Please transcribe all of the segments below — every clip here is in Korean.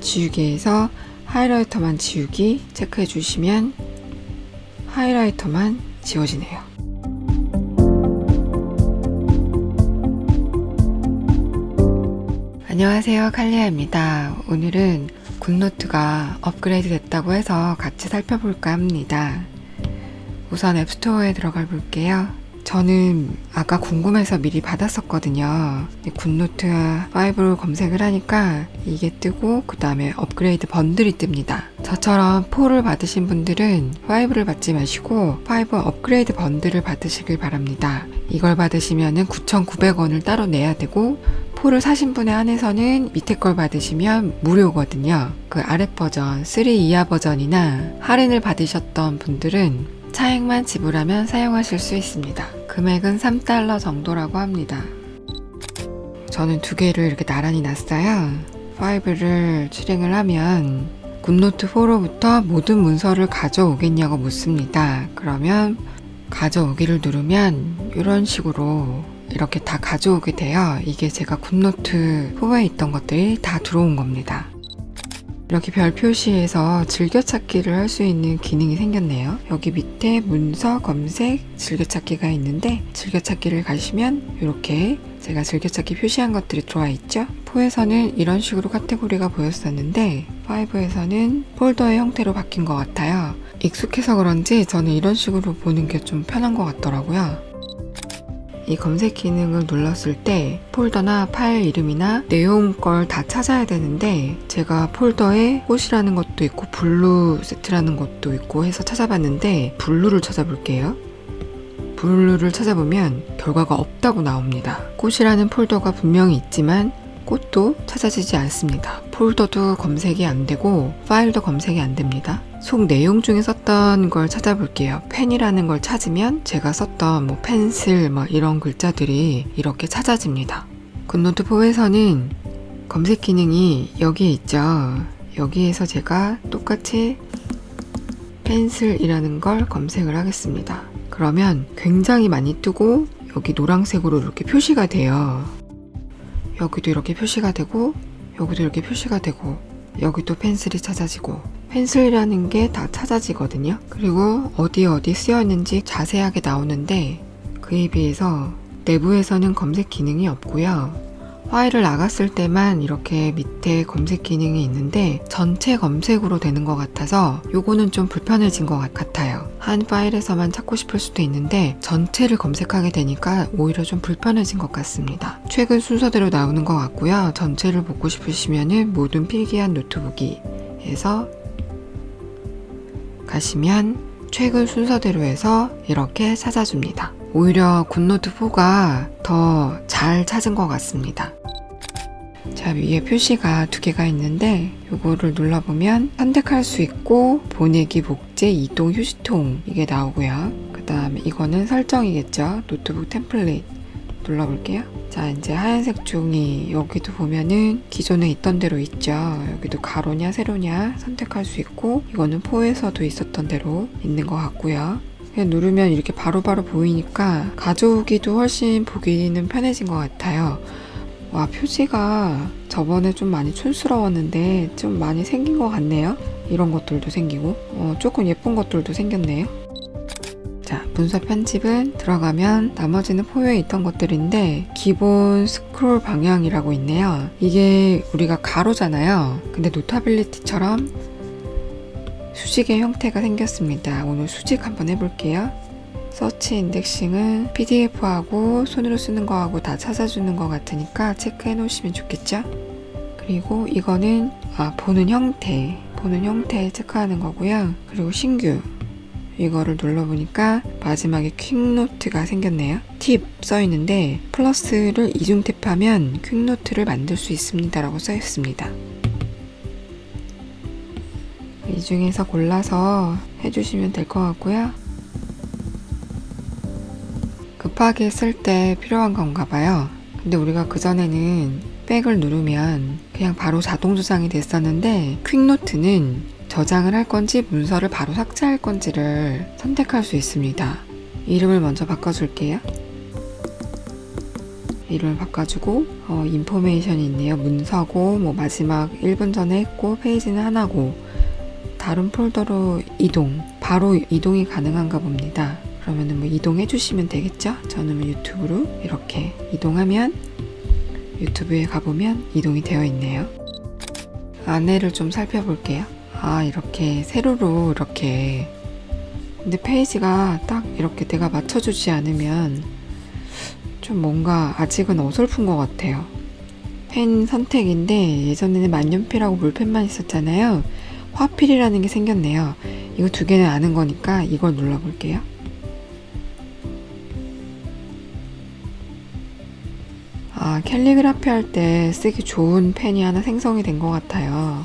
지우개에서 하이라이터만 지우기 체크해 주시면 하이라이터만 지워지네요. 안녕하세요, 칼리아입니다. 오늘은 굿노트가 업그레이드 됐다고 해서 같이 살펴볼까 합니다. 우선 앱스토어에 들어가 볼게요. 저는 아까 궁금해서 미리 받았었거든요. 굿노트 5를 검색을 하니까 이게 뜨고 그 다음에 업그레이드 번들이 뜹니다. 저처럼 4를 받으신 분들은 5를 받지 마시고 5 업그레이드 번들을 받으시길 바랍니다. 이걸 받으시면 9,900원을 따로 내야 되고 4를 사신 분에 한해서는 밑에 걸 받으시면 무료거든요. 그 아래 버전 3 이하 버전이나 할인을 받으셨던 분들은 차액만 지불하면 사용하실 수 있습니다. 금액은 $3 정도라고 합니다. 저는 두 개를 이렇게 나란히 놨어요. 5를 실행을 하면 굿노트 4로부터 모든 문서를 가져오겠냐고 묻습니다. 그러면 가져오기를 누르면 이런 식으로 이렇게 다 가져오게 돼요. 이게 제가 굿노트 4에 있던 것들이 다 들어온 겁니다. 이렇게 별 표시에서 즐겨찾기를 할 수 있는 기능이 생겼네요. 여기 밑에 문서, 검색, 즐겨찾기가 있는데 즐겨찾기를 가시면 이렇게 제가 즐겨찾기 표시한 것들이 들어와 있죠. 4에서는 이런 식으로 카테고리가 보였었는데 5에서는 폴더의 형태로 바뀐 것 같아요. 익숙해서 그런지 저는 이런 식으로 보는 게 좀 편한 것 같더라고요. 이 검색 기능을 눌렀을 때 폴더나 파일 이름이나 내용 걸 다 찾아야 되는데 제가 폴더에 꽃이라는 것도 있고 블루 세트라는 것도 있고 해서 찾아봤는데 블루를 찾아볼게요. 블루를 찾아보면 결과가 없다고 나옵니다. 꽃이라는 폴더가 분명히 있지만 꽃도 찾아지지 않습니다. 폴더도 검색이 안 되고 파일도 검색이 안 됩니다. 속 내용 중에 썼던 걸 찾아볼게요. 펜이라는 걸 찾으면 제가 썼던 펜슬 이런 글자들이 이렇게 찾아집니다. 굿노트 4에서는 검색 기능이 여기에 있죠. 여기에서 제가 똑같이 펜슬이라는 걸 검색을 하겠습니다. 그러면 굉장히 많이 뜨고 여기 노란색으로 이렇게 표시가 돼요. 여기도 이렇게 표시가 되고 여기도 이렇게 표시가 되고 여기도 펜슬이 찾아지고 펜슬이라는 게 다 찾아지거든요. 그리고 어디 쓰였는지 자세하게 나오는데 그에 비해서 내부에서는 검색 기능이 없고요. 파일을 나갔을 때만 이렇게 밑에 검색 기능이 있는데 전체 검색으로 되는 것 같아서 요거는 좀 불편해진 것 같아요. 한 파일에서만 찾고 싶을 수도 있는데 전체를 검색하게 되니까 오히려 좀 불편해진 것 같습니다. 최근 순서대로 나오는 것 같고요. 전체를 보고 싶으시면은 모든 필기한 노트북이에서 가시면 최근 순서대로 해서 이렇게 찾아줍니다. 오히려 굿노트 4가 더 잘 찾은 것 같습니다. 자, 위에 표시가 두 개가 있는데 요거를 눌러보면 선택할 수 있고 보내기, 복제, 이동, 휴지통 이게 나오고요. 그 다음에 이거는 설정이겠죠. 노트북 템플릿 눌러볼게요. 자, 이제 하얀색 종이 여기도 보면은 기존에 있던 대로 있죠. 여기도 가로냐 세로냐 선택할 수 있고 이거는 4에서도 있었던 대로 있는 것 같고요. 그냥 누르면 이렇게 바로바로 보이니까 가져오기도 훨씬 보기는 편해진 것 같아요. 와, 표지가 저번에 좀 많이 촌스러웠는데 좀 많이 생긴 것 같네요. 이런 것들도 생기고 조금 예쁜 것들도 생겼네요. 자, 문서 편집은 들어가면 나머지는 4에 있던 것들인데 기본 스크롤 방향이라고 있네요. 이게 우리가 가로잖아요. 근데 노타빌리티처럼 수직의 형태가 생겼습니다. 오늘 수직 한번 해볼게요. 서치 인덱싱은 PDF하고 손으로 쓰는 거하고 다 찾아주는 것 같으니까 체크해 놓으시면 좋겠죠? 그리고 이거는 보는 형태 체크하는 거고요. 그리고 신규 이거를 눌러보니까 마지막에 퀵노트가 생겼네요. 팁 써있는데 플러스를 이중 탭하면 퀵노트를 만들 수 있습니다 라고 써있습니다. 이 중에서 골라서 해주시면 될 것 같고요. 급하게 쓸 때 필요한 건가 봐요. 근데 우리가 그전에는 백을 누르면 그냥 바로 자동 저장이 됐었는데 퀵노트는 저장을 할 건지 문서를 바로 삭제할 건지를 선택할 수 있습니다. 이름을 먼저 바꿔줄게요. 이름을 바꿔주고 인포메이션이 있네요. 문서고 뭐 마지막 1분 전에 했고 페이지는 하나고 다른 폴더로 이동, 바로 이동이 가능한가 봅니다. 그러면은 뭐 이동해 주시면 되겠죠? 저는 뭐 유튜브로 이렇게 이동하면 유튜브에 가보면 이동이 되어 있네요. 안내를 좀 살펴볼게요. 아, 이렇게 세로로 이렇게. 근데 페이지가 딱 이렇게 내가 맞춰주지 않으면 좀 뭔가 아직은 어설픈 것 같아요. 펜 선택인데 예전에는 만년필하고 볼펜만 있었잖아요. 화필이라는 게 생겼네요. 이거 두 개는 아는 거니까 이걸 눌러볼게요. 아, 캘리그라피 할 때 쓰기 좋은 펜이 하나 생성이 된 것 같아요.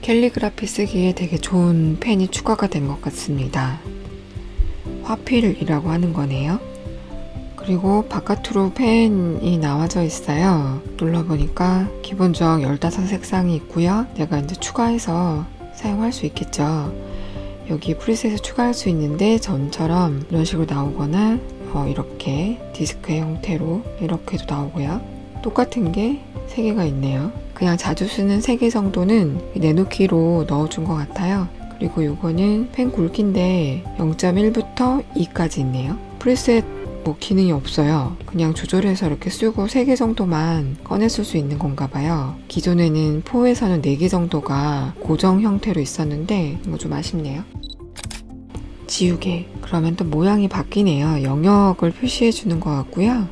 캘리그라피 쓰기에 되게 좋은 펜이 추가가 된 것 같습니다. 화필이라고 하는 거네요. 그리고 바깥으로 펜이 나와져 있어요. 눌러보니까 기본적 15색상이 있고요. 내가 이제 추가해서 사용할 수 있겠죠. 여기 프리셋에 추가할 수 있는데 전처럼 이런 식으로 나오거나 이렇게 디스크의 형태로 이렇게도 나오고요. 똑같은 게 3개가 있네요. 그냥 자주 쓰는 3개 정도는 내놓기로 넣어준 것 같아요. 그리고 이거는 펜 굵기인데 0.1부터 2까지 있네요. 프리셋 뭐 기능이 없어요. 그냥 조절해서 이렇게 쓰고 3개 정도만 꺼내 쓸 수 있는 건가 봐요. 기존에는 4에서는 4개 정도가 고정 형태로 있었는데 이거 좀 아쉽네요. 지우개. 그러면 또 모양이 바뀌네요. 영역을 표시해 주는 것 같고요.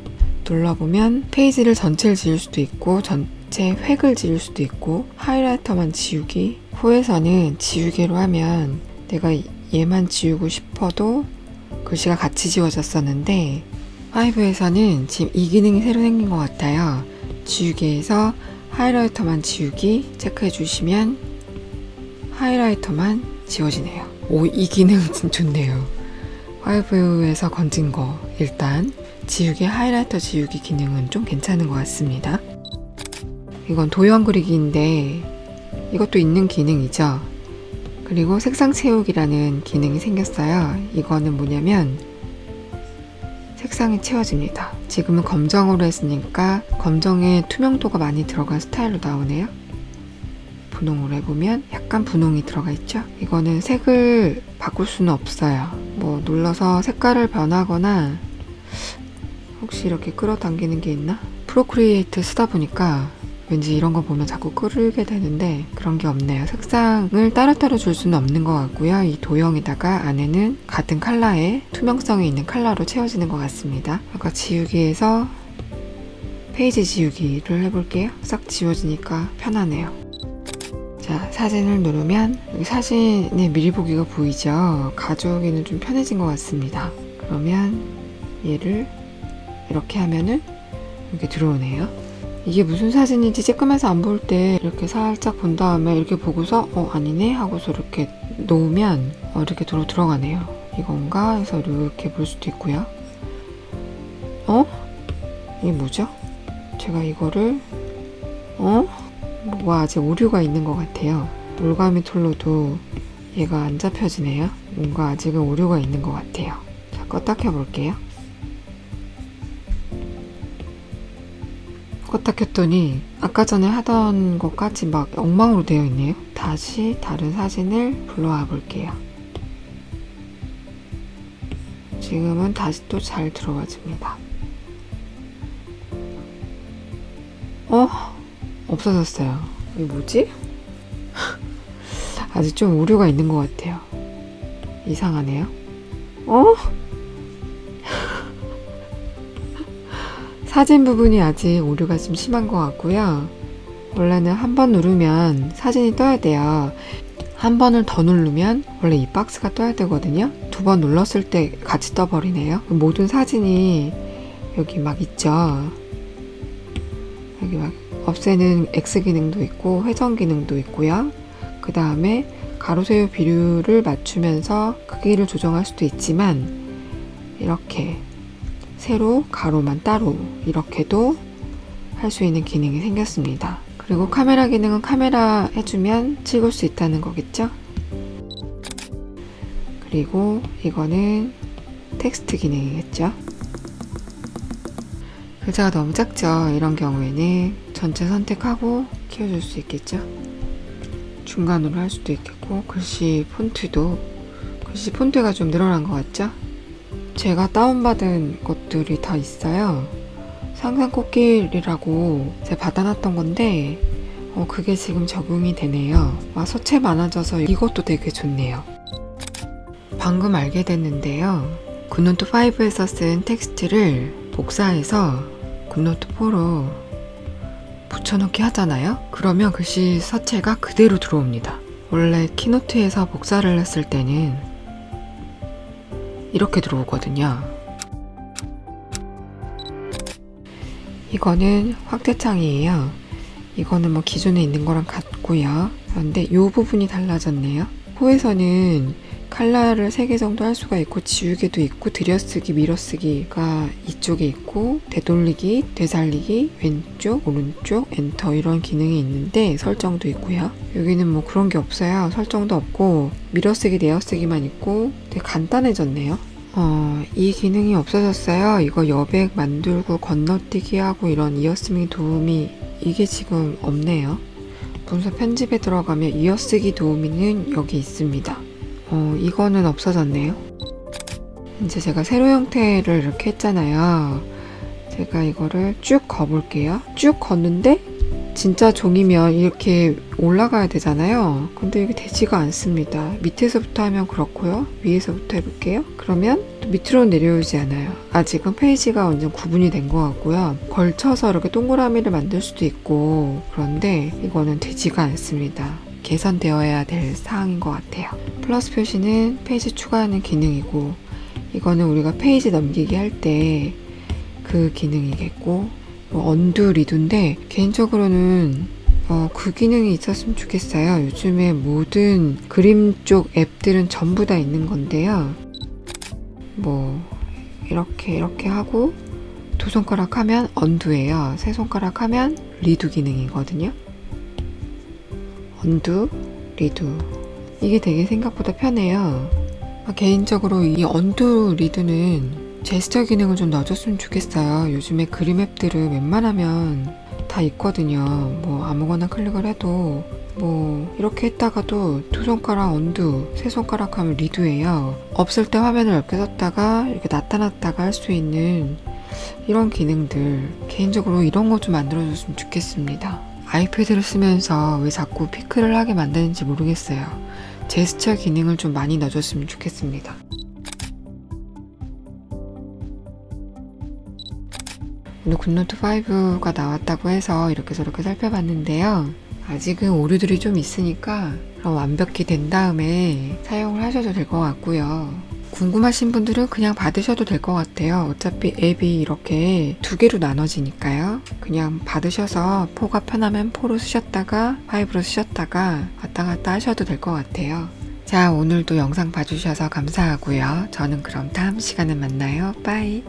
눌러보면 페이지를 전체를 지울 수도 있고 전체 획을 지울 수도 있고 하이라이터만 지우기. 4에서는 지우개로 하면 내가 얘만 지우고 싶어도 글씨가 같이 지워졌었는데 5에서는 지금 이 기능이 새로 생긴 것 같아요. 지우개에서 하이라이터만 지우기 체크해 주시면 하이라이터만 지워지네요. 오, 이 기능 진짜 좋네요. 5에서 건진 거 일단 지우개 하이라이터 지우기 기능은 좀 괜찮은 것 같습니다. 이건 도형 그리기인데 이것도 있는 기능이죠. 그리고 색상 채우기라는 기능이 생겼어요. 이거는 뭐냐면 색상이 채워집니다. 지금은 검정으로 했으니까 검정에 투명도가 많이 들어간 스타일로 나오네요. 분홍으로 해보면 약간 분홍이 들어가 있죠. 이거는 색을 바꿀 수는 없어요. 뭐 눌러서 색깔을 변하거나 혹시 이렇게 끌어당기는 게 있나? 프로크리에이트 쓰다 보니까 왠지 이런 거 보면 자꾸 끌게 되는데 그런 게 없네요. 색상을 따로따로 줄 수는 없는 것 같고요. 이 도형에다가 안에는 같은 컬러의 투명성이 있는 컬러로 채워지는 것 같습니다. 아까 지우기에서 페이지 지우기를 해볼게요. 싹 지워지니까 편하네요. 자, 사진을 누르면 여기 사진의 미리 보기가 보이죠? 가져오기는 좀 편해진 것 같습니다. 그러면 얘를 이렇게 하면은 이렇게 들어오네요. 이게 무슨 사진인지 쬐끔해서 안 볼 때 이렇게 살짝 본 다음에 이렇게 보고서 아니네 하고서 이렇게 놓으면 이렇게 들어가네요. 이건가 해서 이렇게 볼 수도 있고요. 이게 뭐죠? 제가 이거를 뭐가 아직 오류가 있는 것 같아요. 올가미 툴로도 얘가 안 잡혀지네요. 뭔가 아직은 오류가 있는 것 같아요. 자, 껐다 켜볼게요. 껐다 켰더니 아까 전에 하던 것까지 막 엉망으로 되어 있네요. 다시 다른 사진을 불러와 볼게요. 지금은 다시 또 잘 들어와집니다. 없어졌어요. 이게 뭐지? 아직 좀 오류가 있는 것 같아요. 이상하네요. 사진 부분이 아직 오류가 좀 심한 것 같고요. 원래는 한 번 누르면 사진이 떠야 돼요. 한 번을 더 누르면 원래 이 박스가 떠야 되거든요. 2번 눌렀을 때 같이 떠버리네요. 모든 사진이 여기 막 있죠. 여기 막 없애는 X 기능도 있고 회전 기능도 있고요. 그 다음에 가로 세로 비율을 맞추면서 크기를 조정할 수도 있지만 이렇게 세로 가로만 따로 이렇게도 할 수 있는 기능이 생겼습니다. 그리고 카메라 기능은 카메라 해주면 찍을 수 있다는 거겠죠? 그리고 이거는 텍스트 기능이겠죠? 글자가 너무 작죠? 이런 경우에는 전체 선택하고 키워줄 수 있겠죠? 중간으로 할 수도 있겠고, 글씨 폰트가 좀 늘어난 것 같죠? 제가 다운받은 것들이 다 있어요. 상상꽃길이라고 제가 받아놨던 건데 그게 지금 적용이 되네요. 서체 많아져서 이것도 되게 좋네요. 방금 알게 됐는데요. 굿노트 5에서 쓴 텍스트를 복사해서 굿노트 4로 붙여넣기 하잖아요. 그러면 글씨 서체가 그대로 들어옵니다. 원래 키노트에서 복사를 했을 때는 이렇게 들어오거든요. 이거는 확대창이에요. 이거는 기존에 있는 거랑 같고요. 그런데 이 부분이 달라졌네요. 포에서는 칼라를 3개 정도 할 수가 있고, 지우개도 있고, 들여쓰기, 밀어쓰기가 이쪽에 있고, 되돌리기, 되살리기, 왼쪽, 오른쪽, 엔터 이런 기능이 있는데 설정도 있고요. 여기는 그런 게 없어요. 설정도 없고 밀어쓰기, 내어쓰기만 있고 되게 간단해졌네요. 이 기능이 없어졌어요. 이거 여백 만들고 건너뛰기 하고 이런 이어쓰기 도우미, 이게 지금 없네요. 문서 편집에 들어가면 이어쓰기 도우미는 여기 있습니다. 이거는 없어졌네요. 이제 제가 세로 형태를 이렇게 했잖아요. 제가 이거를 쭉 거볼게요. 쭉 걷는데 진짜 종이면 이렇게 올라가야 되잖아요. 근데 이게 되지가 않습니다. 밑에서부터 하면 그렇고요. 위에서부터 해볼게요. 그러면 또 밑으로 내려오지 않아요. 아직은 페이지가 완전 구분이 된 것 같고요. 걸쳐서 이렇게 동그라미를 만들 수도 있고, 그런데 이거는 되지가 않습니다. 개선되어야 될 사항인 것 같아요. 플러스 표시는 페이지 추가하는 기능이고, 이거는 우리가 페이지 넘기기 할 때 그 기능이겠고, 언두 리두인데 개인적으로는 그 기능이 있었으면 좋겠어요. 요즘에 모든 그림 쪽 앱들은 전부 다 있는 건데요. 이렇게 하고 두 손가락 하면 언두예요. 세 손가락 하면 리두 기능이거든요. 언두, 리두. 이게 되게 생각보다 편해요. 개인적으로 이 언두, 리두는 제스처 기능을 좀 넣어줬으면 좋겠어요. 요즘에 그림 앱들은 웬만하면 다 있거든요. 아무거나 클릭을 해도 이렇게 했다가도 두 손가락 언두, 세 손가락 하면 리두예요. 없을 때 화면을 넓게 썼다가 이렇게 나타났다가 할 수 있는 이런 기능들, 개인적으로 이런 거 좀 만들어줬으면 좋겠습니다. 아이패드를 쓰면서 왜 자꾸 피크를 하게 만드는지 모르겠어요. 제스처 기능을 좀 많이 넣어줬으면 좋겠습니다. 오늘 굿노트 5가 나왔다고 해서 이렇게 저렇게 살펴봤는데요. 아직은 오류들이 좀 있으니까 그럼 완벽히 된 다음에 사용을 하셔도 될 것 같고요. 궁금하신 분들은 그냥 받으셔도 될 것 같아요. 어차피 앱이 이렇게 2개로 나눠지니까요. 그냥 받으셔서 4가 편하면 4로 쓰셨다가 5로 쓰셨다가 왔다 갔다 하셔도 될 것 같아요. 자, 오늘도 영상 봐주셔서 감사하고요. 저는 그럼 다음 시간에 만나요. 빠이.